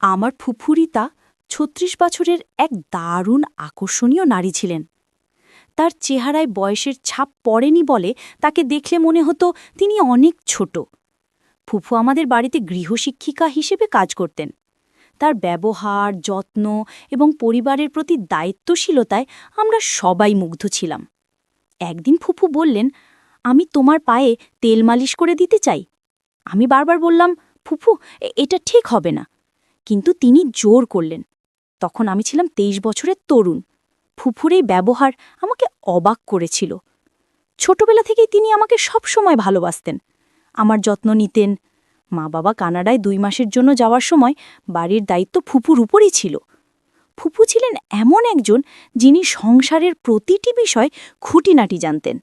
আমার ফুফুরিতা ৩৬ বছরের এক দারুণ আকর্ষণীয় নারী ছিলেন। তার চেহারায় বয়সের ছাপ পড়েনি বলে তাকে দেখলে মনে হতো তিনি অনেক ছোট। ফুফু আমাদের বাড়িতে গৃহশিক্ষিকা হিসেবে কাজ করতেন। তার ব্যবহার, যত্ন এবং পরিবারের প্রতি দায়িত্বশীলতায় আমরা সবাই মুগ্ধ ছিলাম। একদিন ফুফু বললেন, আমি তোমার পায়ে তেল মালিশ করে দিতে চাই। আমি বারবার বললাম, ফুফু, এটা ঠিক হবে না। কিন্তু তিনি জোর করলেন। তখন আমি ছিলাম ২৩ বছরের তরুণ। ফুফুর এই ব্যবহার আমাকে অবাক করেছিল। ছোটবেলা থেকেই তিনি আমাকে সবসময় ভালোবাসতেন, আমার যত্ন নিতেন। মা বাবা কানাডায় ২ মাসের জন্য যাওয়ার সময় বাড়ির দায়িত্ব ফুফুর উপরই ছিল। ফুফু ছিলেন এমন একজন যিনি সংসারের প্রতিটি বিষয় খুঁটিনাটি জানতেন।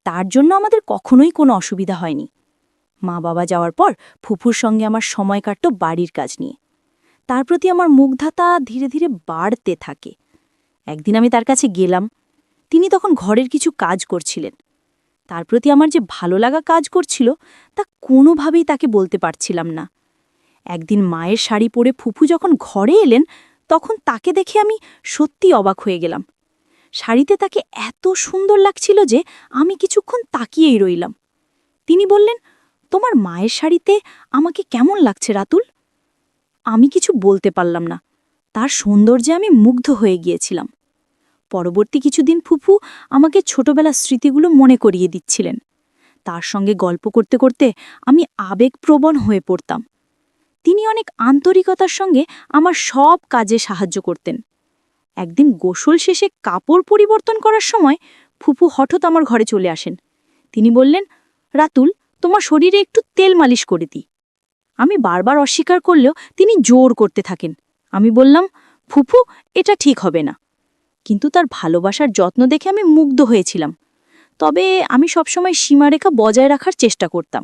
তার জন্য আমাদের কখনোই কোনো অসুবিধা হয়নি। মা বাবা যাওয়ার পর ফুফুর সঙ্গে আমার সময় কাটত বাড়ির কাজ নিয়ে। তার প্রতি আমার মুগ্ধতা ধীরে ধীরে বাড়তে থাকে। একদিন আমি তার কাছে গেলাম। তিনি তখন ঘরের কিছু কাজ করছিলেন। তার প্রতি আমার যে ভালো লাগা কাজ করছিল তা কোনোভাবেই তাকে বলতে পারছিলাম না। একদিন মায়ের শাড়ি পরে ফুফু যখন ঘরে এলেন, তখন তাকে দেখে আমি সত্যি অবাক হয়ে গেলাম। শাড়িতে তাকে এত সুন্দর লাগছিল যে আমি কিছুক্ষণ তাকিয়েই রইলাম। তিনি বললেন, তোমার মায়ের শাড়িতে আমাকে কেমন লাগছে রাতুল? আমি কিছু বলতে পারলাম না। তার সৌন্দর্যে আমি মুগ্ধ হয়ে গিয়েছিলাম। পরবর্তী কিছুদিন ফুফু আমাকে ছোটবেলার স্মৃতিগুলো মনে করিয়ে দিচ্ছিলেন। তার সঙ্গে গল্প করতে করতে আমি আবেগপ্রবণ হয়ে পড়তাম। তিনি অনেক আন্তরিকতার সঙ্গে আমার সব কাজে সাহায্য করতেন। একদিন গোসল শেষে কাপড় পরিবর্তন করার সময় ফুফু হঠাৎ আমার ঘরে চলে আসেন। তিনি বললেন, রাতুল, তোমার শরীরে একটু তেল মালিশ করে দিই। আমি বারবার অস্বীকার করলেও তিনি জোর করতে থাকেন। আমি বললাম, ফুফু, এটা ঠিক হবে না। কিন্তু তার ভালোবাসার যত্ন দেখে আমি মুগ্ধ হয়েছিলাম। তবে আমি সবসময় সীমারেখা বজায় রাখার চেষ্টা করতাম।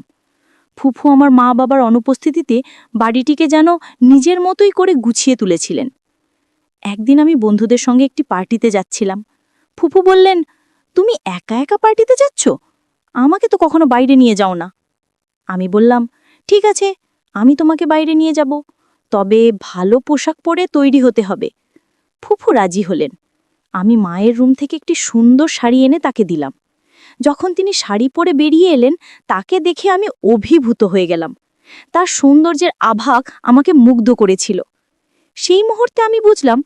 ফুফু আমার মা বাবার অনুপস্থিতিতে বাড়িটিকে যেন নিজের মতোই করে গুছিয়ে তুলেছিলেন। একদিন আমি বন্ধুদের সঙ্গে একটি পার্টিতে যাচ্ছিলাম। ফুফু বললেন, তুমি একা একা পার্টিতে যাচ্ছ? আমাকে তো কখনো বাইরে নিয়ে যাও না। আমি বললাম, ঠিক আছে, আমি তোমাকে বাইরে নিয়ে যাব, তবে ভালো পোশাক পরে তৈরি হতে হবে। ফুফু রাজি হলেন। আমি মায়ের রুম থেকে একটি সুন্দর শাড়ি এনে তাকে দিলাম। যখন তিনি শাড়ি পরে বেরিয়ে এলেন, তাকে দেখে আমি অভিভূত হয়ে গেলাম। তার সৌন্দর্যের আভাস আমাকে মুগ্ধ করেছিল। সেই মুহূর্তে আমি বুঝলাম,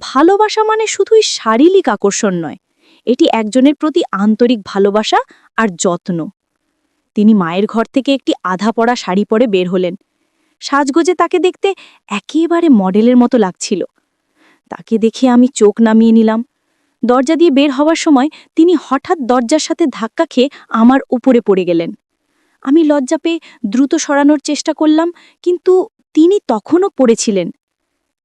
ভালোবাসা মানে শুধুই শারীরিক আকর্ষণ নয়, এটি একজনের প্রতি আন্তরিক ভালোবাসা আর যত্ন। তিনি মায়ের ঘর থেকে একটি আধা পরা শাড়ি পরে বের হলেন। সাজগোজে তাকে দেখতে একেবারে মডেলের মতো লাগছিল। তাকে দেখে আমি চোখ নামিয়ে নিলাম। দরজা দিয়ে বের হওয়ার সময় তিনি হঠাৎ দরজার সাথে ধাক্কা খেয়ে আমার উপরে পড়ে গেলেন। আমি লজ্জা পেয়ে দ্রুত সরানোর চেষ্টা করলাম, কিন্তু তিনি তখনও পড়েছিলেন।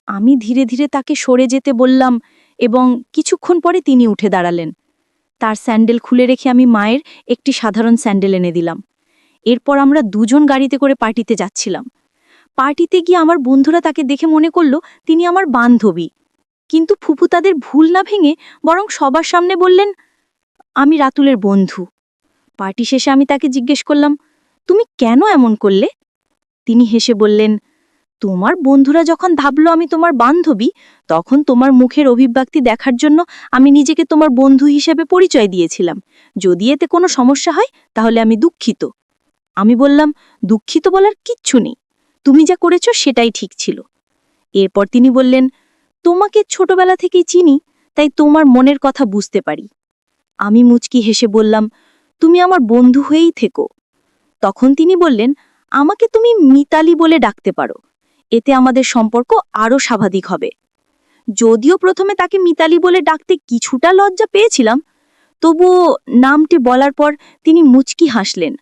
আমি ধীরে ধীরে তাকে সরে যেতে বললাম এবং কিছুক্ষণ পরে তিনি উঠে দাঁড়ালেন। তার স্যান্ডেল খুলে রেখে আমি মায়ের একটি সাধারণ স্যান্ডেল এনে দিলাম। এরপর আমরা দুজন গাড়িতে করে পার্টিতে যাচ্ছিলাম। পার্টিতে গিয়ে আমার বন্ধুরা তাকে দেখে মনে করল তিনি আমার বান্ধবী। কিন্তু ফুফু তাদের ভুল না ভেঙে বরং সবার সামনে বললেন, আমি রাতুলের বন্ধু। পার্টি শেষে আমি তাকে জিজ্ঞেস করলাম, তুমি কেন এমন করলে? তিনি হেসে বললেন, তোমার বন্ধুরা যখন ভাবল আমি তোমার বান্ধবী, তখন তোমার মুখের অভিব্যক্তি দেখার জন্য আমি নিজেকে তোমার বন্ধু হিসেবে পরিচয় দিয়েছিলাম। যদি এতে কোনো সমস্যা হয় তাহলে আমি দুঃখিত। আমি বললাম, দুঃখিত বলার কিচ্ছু নেই, তুমি যা করেছ সেটাই ঠিক ছিল। এরপর তিনি বললেন, তোমাকে ছোটবেলা থেকেই চিনি, তাই তোমার মনের কথা বুঝতে পারি। আমি মুচকি হেসে বললাম, তুমি আমার বন্ধু হয়েই থেকো। তখন তিনি বললেন, আমাকে তুমি মিতালি বলে ডাকতে পারো, এতে আমাদের সম্পর্ক আরও স্বাভাবিক হবে। যদিও প্রথমে তাকে মিতালি বলে ডাকতে কিছুটা লজ্জা পেয়েছিলাম, তবুও নামটি বলার পর তিনি মুচকি হাসলেন।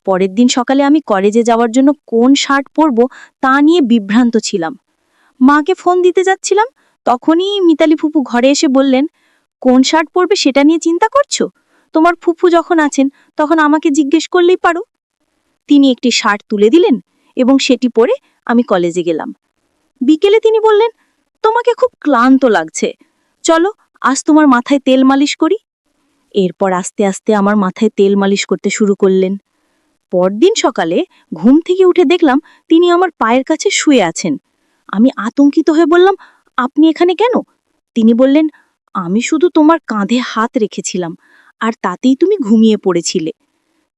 পরের দিন সকালে আমি কলেজে যাওয়ার জন্য কোন শার্ট পরব তা নিয়ে বিভ্রান্ত ছিলাম। মাকে ফোন দিতে যাচ্ছিলাম, তখনই মিতালি ফুফু ঘরে এসে বললেন, কোন শার্ট পরবে সেটা নিয়ে চিন্তা করছো? তোমার ফুফু যখন আছেন তখন আমাকে জিজ্ঞেস করলেই পারো। তিনি একটি শার্ট তুলে দিলেন এবং সেটি পরে আমি কলেজে গেলাম। বিকেলে তিনি বললেন, তোমাকে খুব ক্লান্ত লাগছে, চলো আজ তোমার মাথায় তেল মালিশ করি। এরপর আস্তে আস্তে আমার মাথায় তেল মালিশ করতে শুরু করলেন। পরদিন সকালে ঘুম থেকে উঠে দেখলাম তিনি আমার পায়ের কাছে শুয়ে আছেন। আমি আতঙ্কিত হয়ে বললাম, আপনি এখানে কেন? তিনি বললেন, আমি শুধু তোমার কাঁধে হাত রেখেছিলাম, আর তাতেই তুমি ঘুমিয়ে পড়েছিলে।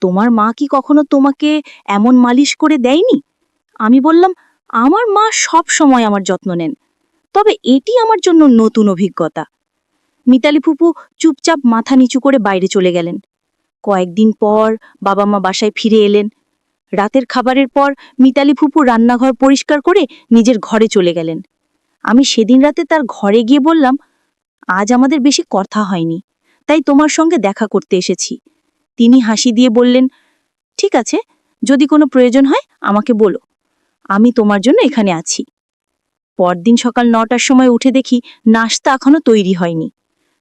তোমার মা কি কখনো তোমাকে এমন মালিশ করে দেয়নি? আমি বললাম, আমার মা সব সময় আমার যত্ন নেন, তবে এটি আমার জন্য নতুন অভিজ্ঞতা। মিতালি ফুপু চুপচাপ মাথা নিচু করে বাইরে চলে গেলেন। কয়েকদিন পর বাবা মা বাসায় ফিরে এলেন। রাতের খাবারের পর মিতালি ফুপু রান্নাঘর পরিষ্কার করে নিজের ঘরে চলে গেলেন। আমি সেদিন রাতে তার ঘরে গিয়ে বললাম, আজ আমাদের বেশি কথা হয়নি, তাই তোমার সঙ্গে দেখা করতে এসেছি। তিনি হাসি দিয়ে বললেন, ঠিক আছে, যদি কোনো প্রয়োজন হয় আমাকে বলো, আমি তোমার জন্য এখানে আছি। পরদিন সকাল ৯টার সময় উঠে দেখি নাশতা এখনো তৈরি হয়নি।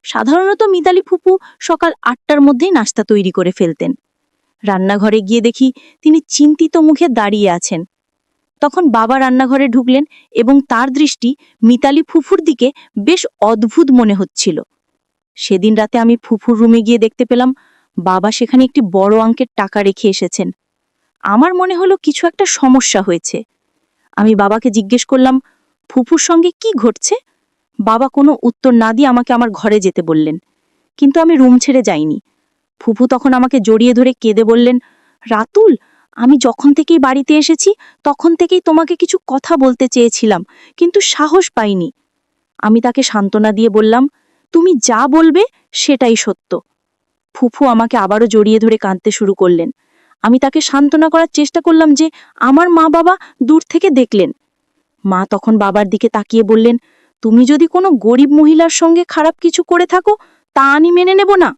সাধারণত মিতালি ফুপু সকাল ৮টার মধ্যেই নাশতা তৈরি করে ফেলতেন। রান্নাঘরে গিয়ে দেখি তিনি চিন্তিত মুখে দাঁড়িয়ে আছেন। তখন বাবা রান্নাঘরে ঢুকলেন এবং তার দৃষ্টি মিতালি ফুফুর দিকে বেশ অদ্ভুত মনে হচ্ছিল। সেদিন রাতে আমি ফুফুর রুমে গিয়ে দেখতে পেলাম বাবা সেখানে একটি বড় অঙ্কের টাকা রেখে এসেছেন। আমার মনে হলো কিছু একটা সমস্যা হয়েছে। আমি বাবাকে জিজ্ঞেস করলাম, ফুফুর সঙ্গে কি ঘটছে? বাবা কোনো উত্তর না দিয়ে আমাকে আমার ঘরে যেতে বললেন, কিন্তু আমি রুম ছেড়ে যাইনি। ফুফু তখন আমাকে জড়িয়ে ধরে কেঁদে বললেন, রাতুল, আমি যখন থেকেই বাড়িতে এসেছি তখন থেকেই তোমাকে কিছু কথা বলতে চেয়েছিলাম, কিন্তু সাহস পাইনি। আমি তাকে সান্ত্বনা দিয়ে বললাম, তুমি যা বলবে সেটাই সত্য। ফুফু আমাকে আবারও জড়িয়ে ধরে কাঁদতে শুরু করলেন। আমি তাকে সান্ত্বনা করার চেষ্টা করলাম যে আমার মা বাবা দূর থেকে দেখলেন। মা তখন বাবার দিকে তাকিয়ে বললেন, তুমি যদি কোনো গরিব মহিলার সঙ্গে খারাপ কিছু করে থাকো তা আমি মেনে নেব না।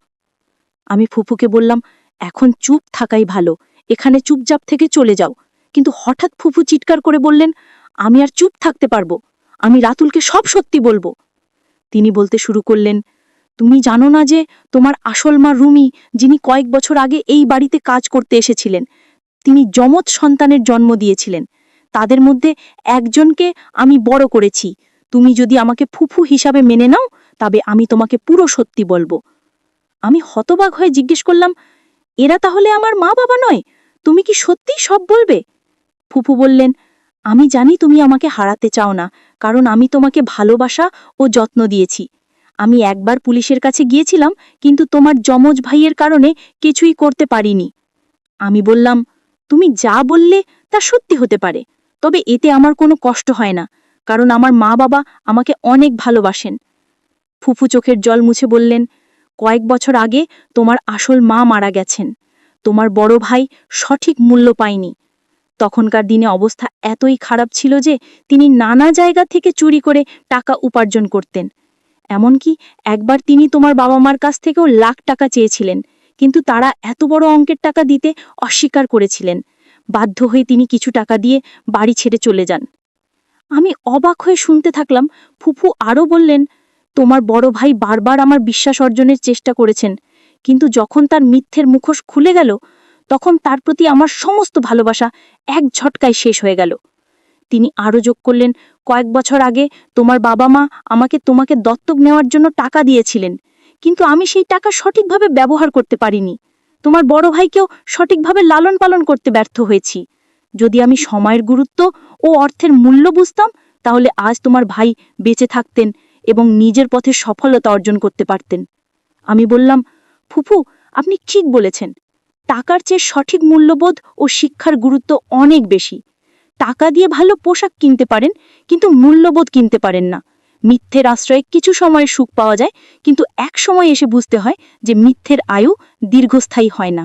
আমি ফুফুকে বললাম, এখন চুপ থাকাই ভালো, এখানে চুপচাপ থেকে চলে যাও। কিন্তু হঠাৎ ফুফু চিৎকার করে বললেন, আমি আর চুপ থাকতে পারবো, আমি রাতুলকে সব সত্যি বলবো। তিনি বলতে শুরু করলেন, তুমি জানো না যে তোমার আসল মা রুমি, যিনি কয়েক বছর আগে এই বাড়িতে কাজ করতে এসেছিলেন, তিনি যমজ সন্তানের জন্ম দিয়েছিলেন। তাদের মধ্যে একজনকে আমি বড় করেছি। তুমি যদি আমাকে ফুফু হিসাবে মেনে নাও তবে আমি তোমাকে পুরো সত্যি বলবো। আমি হতবাক হয়ে জিজ্ঞেস করলাম, এরা তাহলে আমার মা বাবা নয়? তুমি কি সত্যিই সব বলবে? ফুফু বললেন, আমি জানি তুমি আমাকে হারাতে চাও না, কারণ আমি তোমাকে ভালোবাসা ও যত্ন দিয়েছি। আমি একবার পুলিশের কাছে গিয়েছিলাম, কিন্তু তোমার যমজ ভাইয়ের কারণে কিছুই করতে পারিনি। আমি বললাম, তুমি যা বললে তা সত্যি হতে পারে, তবে এতে আমার কোনো কষ্ট হয় না, কারণ আমার মা বাবা আমাকে অনেক ভালোবাসেন। ফুফু চোখের জল মুছে বললেন, কয়েক বছর আগে তোমার আসল মা মারা গেছেন। তোমার বড় ভাই সঠিক মূল্য পায়নি। তখনকার দিনে অবস্থা এতই খারাপ ছিল যে তিনি নানা জায়গা থেকে চুরি করে টাকা উপার্জন করতেন। এমনকি একবার তিনি তোমার বাবা মার কাছ থেকেও লাখ টাকা চেয়েছিলেন, কিন্তু তারা এত বড় অঙ্কের টাকা দিতে অস্বীকার করেছিলেন। বাধ্য হয়ে তিনি কিছু টাকা দিয়ে বাড়ি ছেড়ে চলে যান। আমি অবাক হয়ে শুনতে থাকলাম। ফুফু আরও বললেন, তোমার বড় ভাই বারবার আমার বিশ্বাস অর্জনের চেষ্টা করেছেন, কিন্তু যখন তার মিথ্যের মুখোশ খুলে গেল তখন তার প্রতি আমার সমস্ত ভালোবাসা এক ঝটকায় শেষ হয়ে গেল। তিনি আরও যোগ করলেন, কয়েক বছর আগে তোমার বাবা মা আমাকে তোমাকে দত্তক নেওয়ার জন্য টাকা দিয়েছিলেন, কিন্তু আমি সেই টাকা সঠিকভাবে ব্যবহার করতে পারিনি। তোমার বড় ভাইকেও সঠিকভাবে লালন পালন করতে ব্যর্থ হয়েছি। যদি আমি সময়ের গুরুত্ব ও অর্থের মূল্য বুঝতাম তাহলে আজ তোমার ভাই বেঁচে থাকতেন এবং নিজের পথে সফলতা অর্জন করতে পারতেন। আমি বললাম, ফুফু, আপনি ঠিক বলেছেন। টাকার চেয়ে সঠিক মূল্যবোধ ও শিক্ষার গুরুত্ব অনেক বেশি। টাকা দিয়ে ভালো পোশাক কিনতে পারেন, কিন্তু মূল্যবোধ কিনতে পারেন না। মিথ্যের আশ্রয়ে কিছু সময় সুখ পাওয়া যায়, কিন্তু এক সময় এসে বুঝতে হয় যে মিথ্যের আয়ু দীর্ঘস্থায়ী হয় না।